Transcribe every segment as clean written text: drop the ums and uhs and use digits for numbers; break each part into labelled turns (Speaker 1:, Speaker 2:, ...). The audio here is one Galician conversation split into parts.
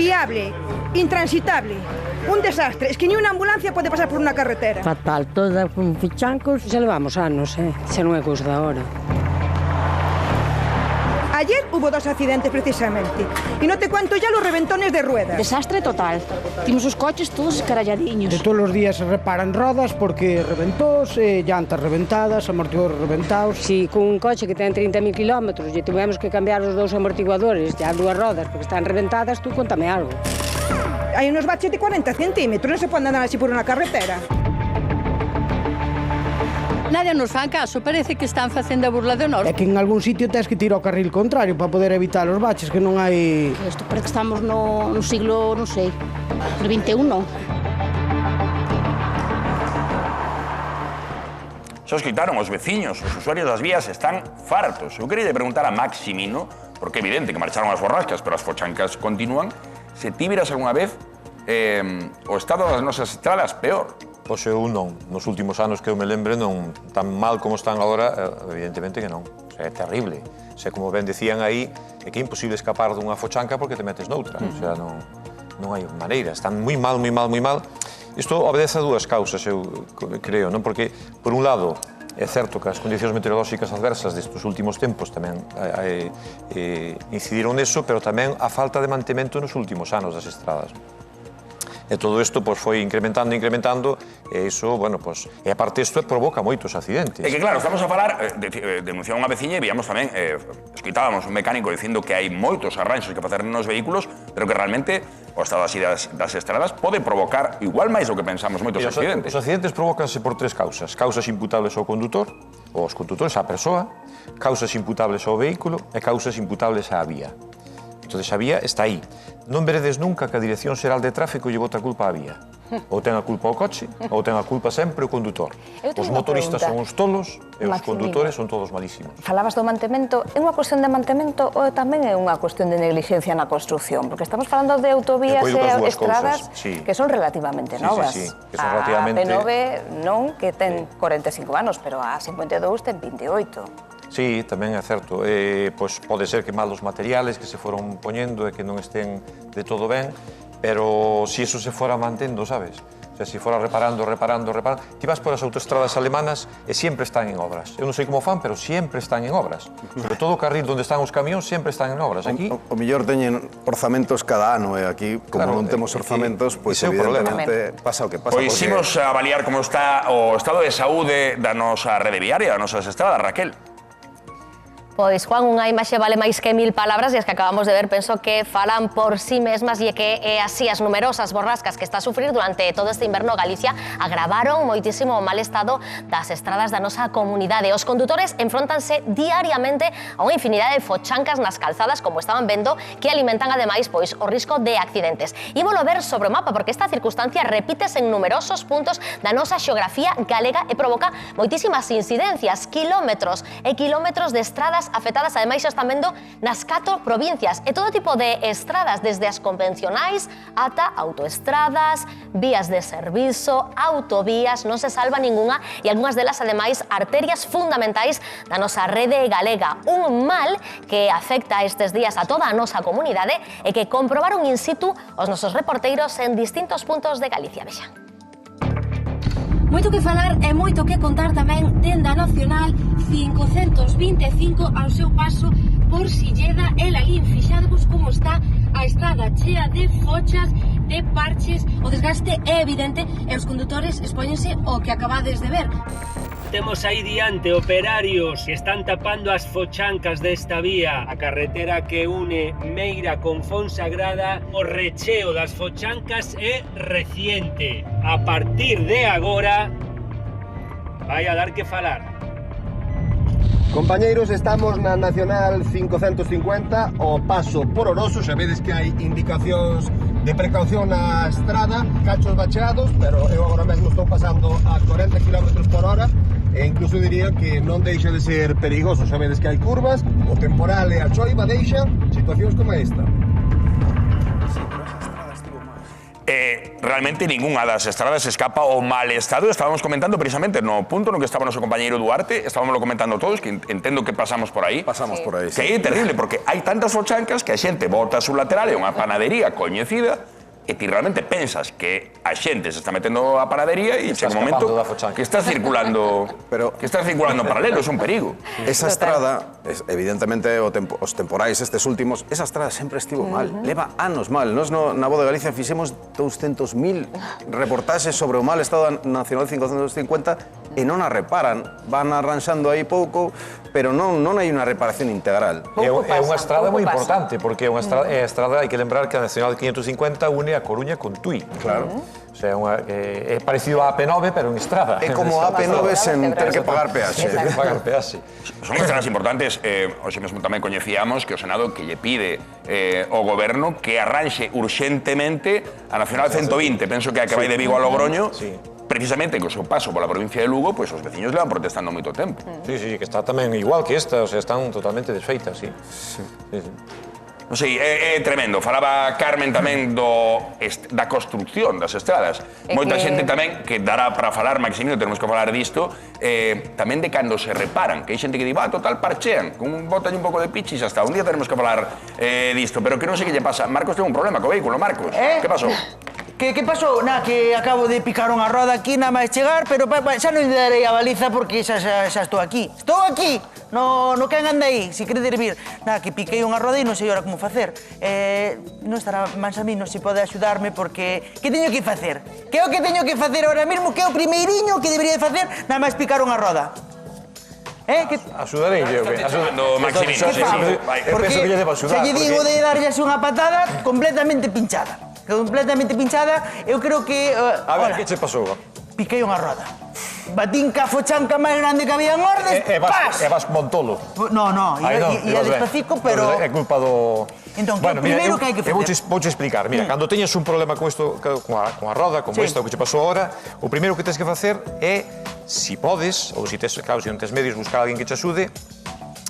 Speaker 1: inviable, intransitable, un desastre. Es que ni unha ambulancia pode pasar por unha carretera.
Speaker 2: Fatal, toda con fichancos.
Speaker 3: Xa levamos anos, xa non é cousa de agora.
Speaker 1: Ayer hubo 2 accidentes precisamente. Y no te cuento ya los reventones de ruedas.
Speaker 4: Desastre total. Timos os coches todos escaralladiños.
Speaker 5: De todos os días se reparan rodas porque reventóns, llantas reventadas, amortiguadores reventados.
Speaker 3: Si con un coche que ten 30.000 kilómetros e tivemos que cambiar os 2 amortiguadores e as 2 rodas porque están reventadas, tú contame algo.
Speaker 1: Hay unos baches de 40 centímetros, no se puede andar así por una carretera.
Speaker 4: Nadie nos fan caso, parece que están facendo a burla de nós.
Speaker 5: É que en algún sitio tens que tirar o carril contrario para poder evitar os baches, que non hai...
Speaker 4: Isto parece que estamos no siglo, non sei, no 21.
Speaker 6: Xa os quitaron os veciños, os usuarios das vías están fartos. Eu queria preguntar a Maximino, porque é evidente que marcharon as borrascas, pero as fochancas continúan, se ti viras algunha vez o estado das nosas estradas peor.
Speaker 7: Pois eu non. Nos últimos anos que eu me lembre non tan mal como están agora, evidentemente que non. O sea, é terrible. O sea, como ben decían aí, é que é imposible escapar dunha fochanca porque te metes noutra. O sea, non hai maneira. Están moi mal, moi mal, moi mal. Isto obedece a 2 causas, eu creo, non? Porque, por un lado, é certo que as condicións meteorolóxicas adversas destes últimos tempos tamén incidiron neso, pero tamén a falta de mantemento nos últimos anos das estradas. E todo isto foi incrementando, e iso, bueno, e aparte isto provoca moitos accidentes.
Speaker 6: É que claro, estamos a falar, denunciaba unha veciña e víamos tamén, escoitábamos un mecánico dicindo que hai moitos arranxos que facer nos vehículos, pero que realmente o estado así das estradas pode provocar igual máis do que pensamos moitos accidentes.
Speaker 7: Os accidentes provócanse por 3 causas. Causas imputables ao condutor, ou aos condutores, á persoa, causas imputables ao vehículo e causas imputables á vía. Entón, a vía está aí. Non veredes nunca que a Dirección Xeral de Tráfico lle bota a culpa á vía. Ou ten a culpa ao coche, ou ten a culpa sempre o condutor. Os motoristas son uns tolos e os condutores son todos malísimos.
Speaker 8: Falabas do mantemento. É unha cuestión de mantemento ou tamén é unha cuestión de negligencia na construción? Porque estamos falando de autovías e estradas que son relativamente novas.
Speaker 7: Sí, que son relativamente...
Speaker 8: A P9 non, que ten 45 anos, pero a 52 ten 28.
Speaker 7: Sí, tamén é certo. Pois pode ser que malos materiales que se foron poñendo e que non estén de todo ben, pero se iso se fora mantendo, sabes? O sea, se fora reparando. Ti vas por as autoestradas alemanas e sempre están en obras. Eu non sei como fan, pero sempre están en obras. Sobre todo o carril onde están os camións sempre están en obras. Aquí...
Speaker 9: O mellor teñen orzamentos cada ano, e aquí, como non temos orzamentos, pois evidentemente pasa o que pasa.
Speaker 6: Pois imos a avaliar como está o estado de saúde da nosa rede viaria, das nosas estradas, Raquel.
Speaker 10: Pois, Juan, unha imaxe vale máis que 1000 palabras e as que acabamos de ver penso que falan por sí mesmas e que así as numerosas borrascas que está a sufrir durante todo este inverno Galicia agravaron moitísimo o mal estado das estradas da nosa comunidade. Os condutores enfrontanse diariamente a unha infinidade de fochancas nas calzadas, como estaban vendo, que alimentan ademais pois o risco de accidentes. Ímolo ver sobre o mapa porque esta circunstancia repítese en numerosos puntos da nosa xeografía galega e provoca moitísimas incidencias, kilómetros e kilómetros de estradas afectadas, ademais xa están vendo nas 4 provincias e todo tipo de estradas, desde as convencionais ata autoestradas, vías de servizo, autovías, non se salva ningunha e algunhas delas ademais arterias fundamentais da nosa rede galega. Un mal que afecta estes días a toda a nosa comunidade e que comprobaron in situ os nosos reporteiros en distintos puntos de Galicia. Vexa.
Speaker 11: Moito que falar e moito que contar tamén dende a Nacional 525 ao seu paso por Silleda e Lalín. Fixadvos como está a estrada chea de fochas, de parches, o desgaste é evidente e os condutores expóñense o que acabades de ver.
Speaker 12: Temos aí diante operarios que están tapando as fochancas desta vía, a carretera que une Meira con Fonsagrada. O recheo das fochancas é reciente. A partir de agora vai a dar que falar.
Speaker 13: Compañeiros, estamos na Nacional 550, o paso por Oroso. Sabedes que hai indicacións de precaución na estrada, cachos bacheados, pero eu agora mesmo estou pasando a 40 km por hora e incluso diría que non deixa de ser perigoso. Sabedes que hai curvas, o temporal e a choiva deixan situacións como esta.
Speaker 6: realmente ningunha das estradas escapa ao mal estado. Estábamos comentando precisamente no punto no que estaba o noso compañeiro Duarte, estábamos comentando todos, que entendo que pasamos por aí.
Speaker 9: Pasamos por aí, sí.
Speaker 6: Que é terrible, porque hai tantas fochancas que a xente bota a su lateral, é unha panadería coñecida, e ti realmente pensas que a xente se está metendo a panadería e chega un momento que está circulando paralelo, é un perigo.
Speaker 9: Esa estrada, evidentemente, os temporais estes últimos, esa estrada sempre estivo mal, leva anos mal. Nos na Voz de Galicia fixemos 200.000 reportaxes sobre o mal estado da Nacional 550 e non a reparan, van arranxando aí pouco, pero non hai unha reparación integral.
Speaker 7: É unha estrada moi importante, porque é unha estrada, hai que lembrar que a Nacional 550 une a Coruña con Tui.
Speaker 9: Claro.
Speaker 7: O sea, é parecido a AP9, pero en estrada.
Speaker 9: É como a AP9 sen ter que pagar peaxe.
Speaker 6: Son estradas importantes. Hoxe mesmo tamén coñecíamos que o Senado que lle pide ao goberno que arranxe urxentemente a Nacional 120. Penso que a que vai de Vigo a Logroño, precisamente co seu paso pola provincia de Lugo, pois os veciños levan protestando moito tempo.
Speaker 7: Sí, que está tamén igual que esta, o sea, están totalmente desfeitas, sí.
Speaker 6: Non sei, é tremendo. Falaba Carmen tamén da construcción das estradas. Moita xente tamén, que dará para falar, Maximino, tenemos que falar disto, tamén de cando se reparan, que hai xente que di, total, parchean, botan un pouco de pichi e xa está. Un día tenemos que falar disto, pero que non sei que lle pasa. Marcos ten un problema co vehículo, Marcos. Que pasou?
Speaker 14: Que pasou? Que acabo de picar unha roda aquí, nada máis chegar, pero xa non lle darei a baliza porque xa estou aquí. Estou aquí! No quen anda aí, se queredes vir. Que piquei unha roda e non sei ora como facer. Non estará máis a mí, non se pode axudarme porque... Que teño que facer? Que é o que teño que facer ahora mesmo? Que é o primeiriño que debería de facer nada máis picar unha roda?
Speaker 7: Axudarei yo.
Speaker 6: Maximino,
Speaker 7: sí.
Speaker 14: Porque se lle digo de darlle unha patada completamente pinchada. Eu creo que...
Speaker 7: A ver, que che pasou?
Speaker 14: Piquei unha roda. Batín ca fochanca máis grande que había en Ordes, pas!
Speaker 7: E vas Montolo?
Speaker 14: No, ia despacico, pero...
Speaker 7: É culpa do...
Speaker 14: Entón, que é o primeiro que hai que facer?
Speaker 7: Vouche explicar. Mira, cando teñes un problema con isto, con a roda, como esta, o que che pasou agora, o primeiro que tens que facer é, si podes, ou se non tes medios, buscar alguén que te axude,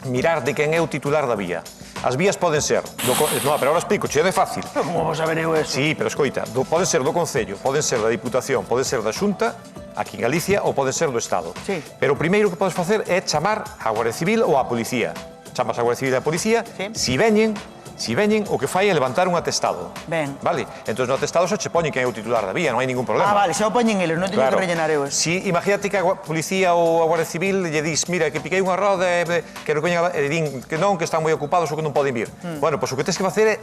Speaker 7: mirar de quen é o titular da vía. As vías poden ser... No, pero ahora explico, che é fácil.
Speaker 14: Pero como vos saber eu eso?
Speaker 7: Sí, pero escoita, poden ser do Concello, poden ser da Diputación, poden ser da Xunta, aquí en Galicia, ou poden ser do Estado.
Speaker 14: Sí.
Speaker 7: Pero o primeiro que podes facer é chamar a Guardia Civil ou a Policía. Chamas a Guardia Civil e a Policía, si veñen, o que fai é levantar un atestado.
Speaker 14: Ben.
Speaker 7: Vale? Entón, no atestado xa che poñen quen é o titular da vía, non hai ningún problema.
Speaker 14: Vale, xa o poñen eles, non teño que rellenar eu eso.
Speaker 7: Si, imagínate que a Policía ou a Guardia Civil lle dis, mira, que piquei unha roda que recoñen, e din que non, que están moi ocupados ou que non poden vir. Bueno, pois o que tens que facer é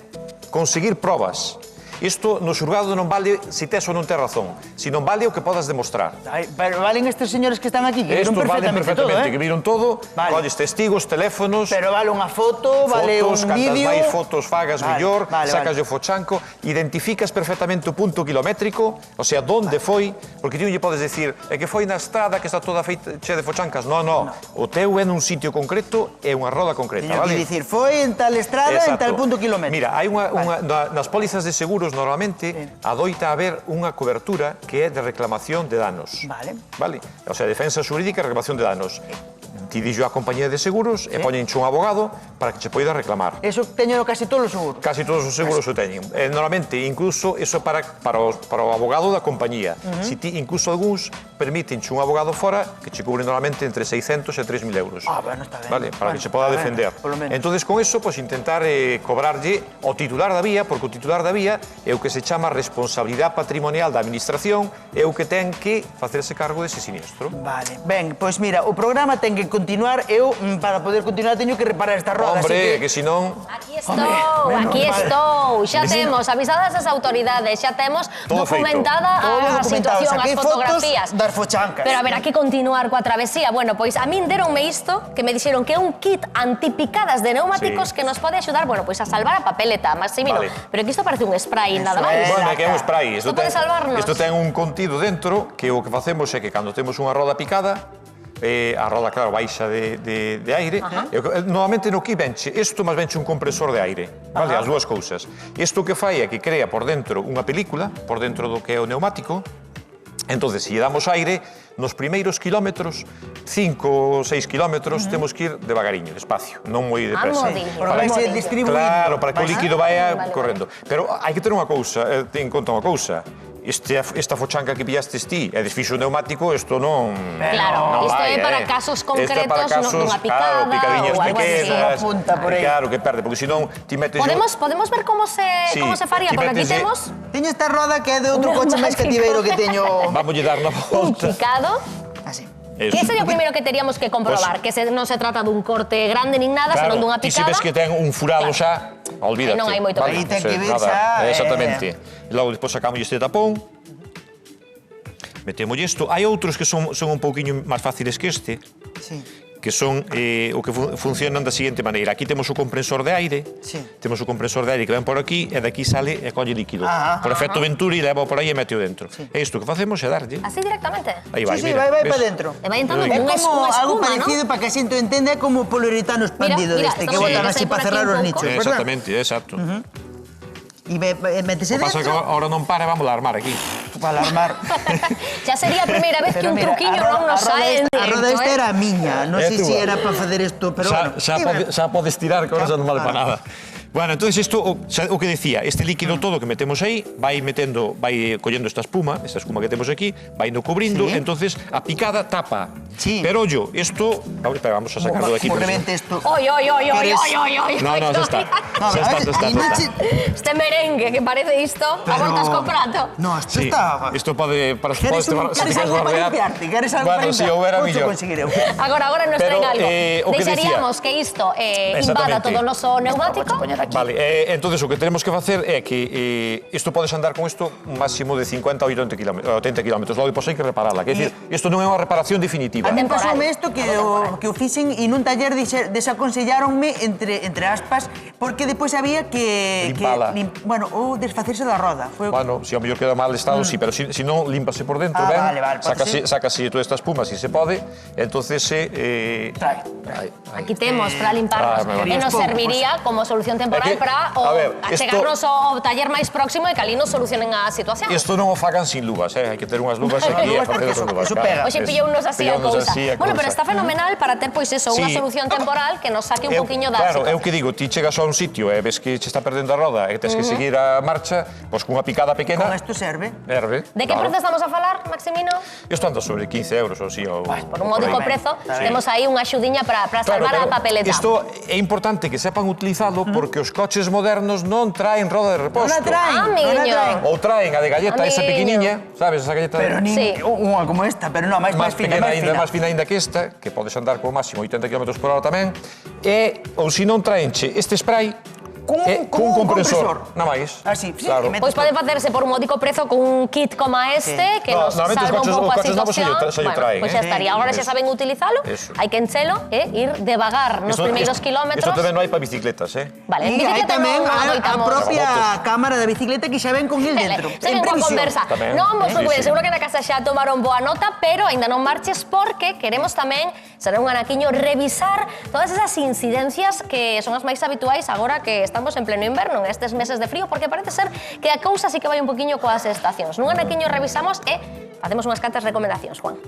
Speaker 7: conseguir probas. Isto no xulgado non vale se tes ou non tes razón, sino vale o que podas demostrar.
Speaker 14: Pero valen estes señores que están aquí, que viron perfectamente todo,
Speaker 7: que viron todo, colles testigos, teléfonos...
Speaker 14: Pero vale unha foto, vale un vídeo...
Speaker 7: Cantas máis fotos fagas mellor, sacas o fochanco, identificas perfectamente o punto kilométrico, o sea, donde foi, porque ti non lle podes decir, é que foi na estrada que está toda feita che de fochancas. Non. O teu é nun sitio concreto e unha roda concreta, vale?
Speaker 14: Teño que dicir, foi en tal estrada, en tal punto kilométrico.
Speaker 7: Mira, hai nas pólizas de seguros normalmente adoita haber unha cobertura que é de reclamación de danos. Vale? O sea, defensa xurídica e reclamación de danos. Ti dixo a compañía de seguros e poñenche un abogado para que che poida reclamar.
Speaker 14: Eso teño casi todos os seguros?
Speaker 7: Casi todos os seguros o teñen. Normalmente, incluso, eso para o abogado da compañía. Si ti, incluso algúns, permitenche un abogado fora que che cubre normalmente entre 600 e 3.000 euros.
Speaker 14: Bueno, está ben.
Speaker 7: Vale? Para que se poda defender. Entonces, con eso, pues intentar cobrarlle ao titular da vía, porque o titular da vía é o que se chama responsabilidade patrimonial da administración, é o que ten que facerse cargo dese siniestro.
Speaker 14: Vale. Ben, pois mira, o programa ten que continuar, eu, para poder continuar, teño que reparar esta roda.
Speaker 7: Hombre, que senón...
Speaker 10: Aquí estou. Xa temos avisadas as autoridades, xa temos documentada a situación, as fotografías.
Speaker 14: Das fochancas.
Speaker 10: Pero a ver, aquí continuar coa travesía. Bueno, pois a min deronme isto, que me dixeron que é un kit antipicadas de neumáticos que nos pode axudar, bueno, pois a salvar a papeleta, Maximino. Pero que isto parece un spray, nada máis.
Speaker 7: Bueno, que é un spray.
Speaker 10: Isto pode salvarnos.
Speaker 7: Isto ten un contido dentro, que o que facemos é que cando temos unha roda picada, a roda, claro, baixa de aire. Normalmente no que venche, isto máis venche un compresor de aire, vale? As dúas cousas. Isto que fai é que crea por dentro unha película, por dentro do que é o neumático, Entón, se lle damos aire, nos primeiros kilómetros, 5 ou 6 kilómetros, temos que ir devagariño, despacio, non moi depresa.
Speaker 14: Para que se distribuído.
Speaker 7: Claro, para que o líquido vaya correndo. Pero hai que ter unha cousa, ten en conta unha cousa. Esta fochanca que pillastes ti é desfixo neumático, isto non...
Speaker 10: Claro, isto é para casos concretos, nunha picada ou algo así.
Speaker 14: Unha punta por aí.
Speaker 7: Claro, que perde, porque senón ti metes...
Speaker 10: Podemos ver como se faría, porque aquí temos...
Speaker 14: Teño esta roda que é de outro coche máis cativeiro que teño...
Speaker 7: Vamos lle dar na volta.
Speaker 10: Un picado.
Speaker 14: Así.
Speaker 10: Que sería o primeiro que teríamos que comprobar? Que non se trata dun corte grande nin nada, senón dunha picada.
Speaker 7: Ti se ves que ten un furado xa, olvídate.
Speaker 10: Non hai moito
Speaker 14: que ver. Aí ten que ver xa...
Speaker 7: Exactamente. Logo, despois sacamos este tapón. Metemos isto. Hai outros que son un pouquiño máis fáciles que este.
Speaker 14: Sí.
Speaker 7: Que son o que funcionan da seguinte maneira. Aquí temos o comprensor de aire.
Speaker 14: Sí.
Speaker 7: Temos o comprensor de aire que ven por aquí e daqui sale e colle líquido. Por efecto Venturi, leva por aí e meteo dentro. E isto que facemos é darlle.
Speaker 10: Así directamente?
Speaker 7: Aí vai,
Speaker 14: sí, vai para dentro.
Speaker 10: E vai entrando
Speaker 14: É
Speaker 10: unha
Speaker 14: como algo
Speaker 10: espuma,
Speaker 14: parecido, para que a xente entenda, é como poliuretano expandido deste, que botan así para cerrar os nichos, verdad?
Speaker 7: Exactamente, exacto.
Speaker 14: E metese
Speaker 7: dentro. O pasa que agora non para, vamos a armar aquí.
Speaker 14: Para alarmar.
Speaker 10: Xa sería a primeira vez que un truquiño non nos sae en directo.
Speaker 14: A roda esta era a miña, non sei se era para facer isto, pero bueno.
Speaker 7: Xa podes tirar, que ahora xa non vale para nada. Bueno, entonces isto, o que decía, este líquido todo que metemos aí, vai collendo esta espuma que temos aquí, vai indo cubrindo, entonces a picada tapa. Pero ollo, isto, vamos a sacarlo de aquí.
Speaker 10: Oi.
Speaker 7: No, xa está.
Speaker 10: Este merengue que parece isto, a voltas co prato.
Speaker 14: No, isto está...
Speaker 7: Isto pode...
Speaker 14: Queres algo para limpiarte?
Speaker 7: Bueno, si houbera millor.
Speaker 10: Agora nos traen algo. Deixaríamos que isto invada todo o noso neumático.
Speaker 7: Vale, entonces o que tenemos que facer é que isto podes andar con isto un máximo de 50 ou 80 km. Logo depois hai que reparala. Quer dicir, isto non é unha reparación definitiva.
Speaker 14: A mí pasoume isto que o fixen e nun taller desaconselláronme, entre aspas, porque depois había que...
Speaker 7: Limpala.
Speaker 14: Bueno, ou desfacerse da roda.
Speaker 7: Bueno, se ao mellor queda mal estado, sí, pero se non, límpase por dentro, ben, sácase toda esta espuma, si se pode, entonces se...
Speaker 10: Aquí temos para limparnos. E nos serviría como solución temporal para achegarnos ao taller máis próximo e que ali nos solucionen a situación.
Speaker 7: Isto non o fagan sin luvas, hai que ter unhas luvas aquí e facer con luvas.
Speaker 10: Oxe, pillounos así a cousa. Bueno, pero está fenomenal para ter, pois eso, unha solución temporal que nos saque un poquinho da situación.
Speaker 7: Claro, é o que digo, ti chegas a un sitio e ves que che está perdendo a roda e tens que seguir a marcha, pois cunha picada pequena...
Speaker 14: Con isto serve.
Speaker 10: De que prezo estamos a falar, Maximino?
Speaker 7: Isto anda sobre 15 euros ou así.
Speaker 10: Por un módico prezo, temos aí unha axudiña para salvar a papeleta.
Speaker 7: Isto é importante que sepan utilizalo porque os coches modernos non traen roda de reposto.
Speaker 14: Non a traen.
Speaker 7: Ou traen a de galleta esa pequeniña, sabes, esa galleta...
Speaker 14: Pero nin unha como esta, pero non, máis fina.
Speaker 7: Máis fina ainda que esta, que podes andar con máximo 80 km por hora tamén. Ou se non traenche este spray, cun compresor. Na máis.
Speaker 14: Así,
Speaker 7: claro.
Speaker 10: Pois pode facerse por un módico prezo con un kit como este que nos salva un pouco a situación. Pois xa estaría. Agora xa saben utilizalo, hai que enchelo e ir devagar nos primeiros kilómetros.
Speaker 7: Isto tamén non hai para bicicletas,
Speaker 10: Vale, en
Speaker 14: bicicleta tamén a propia cámara da bicicleta que xa ven con el dentro.
Speaker 10: Se ven coa conversa. Non vos preocupen, seguro que na casa xa tomaron boa nota, pero aínda non marches porque queremos tamén, será un anaquiño, revisar todas esas incidencias que son as máis habituais agora que estamos en pleno inverno, en estes meses de frío, porque parece ser que a cousa sí que vai un poquinho coas estacións. Nun anaquiño revisamos e facemos unhas cantas recomendacións, Juan.